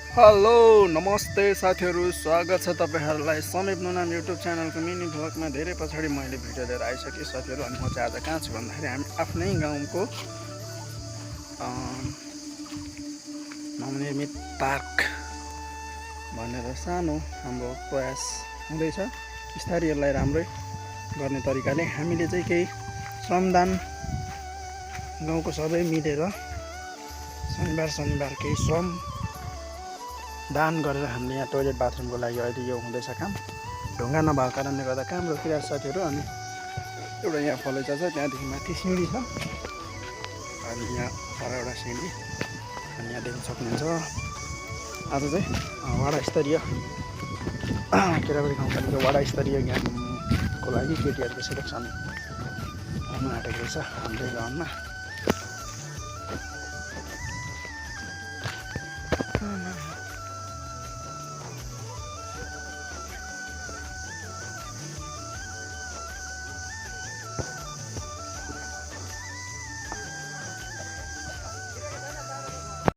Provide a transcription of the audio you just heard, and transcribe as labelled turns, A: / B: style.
A: Hello नमस्ते साथीहरू, स्वागत छ तपाईँहरूलाई समीप नुनाम युट्युब च्यानलको मिनी भ्लगमा। धेरै पछाडि मैले भिडियो लिएर आइसकेँ साथीहरू। अनि म चाहिँ आज कहाँ छु भन्दाखेरि हामी आफ्नै गाउँको नवनिर्मित पार्क भनेर सानो हाम्रो प्रयास हुँदैछ। बिस्तारै यसलाई राम्रै गर्ने तरिकाले हामीले चाहिँ केही श्रमदान गाउँको सबै मिलेर शनिबार केही श्रम दान गरेर हामीले यहाँ टोइलेट बाथरुमको लागि अहिले यो हुँदैछ काम। ढुङ्गा नभएको कारणले गर्दा काम रोकिरहेको छ साथीहरू। अनि एउटा यहाँ फलैचा छ, त्यहाँदेखि माथि सिँढी छ, अनि यहाँ पर एउटा सिँढी, अनि यहाँ देख्न सक्नुहुन्छ आज चाहिँ वडा स्तरीय केराबारी गाउँपालिका वडा स्तरीय ज्ञानको लागि केटीहरूको सेलेक्सन हुन आँटेको रहेछ हाम्रै गाउँमा।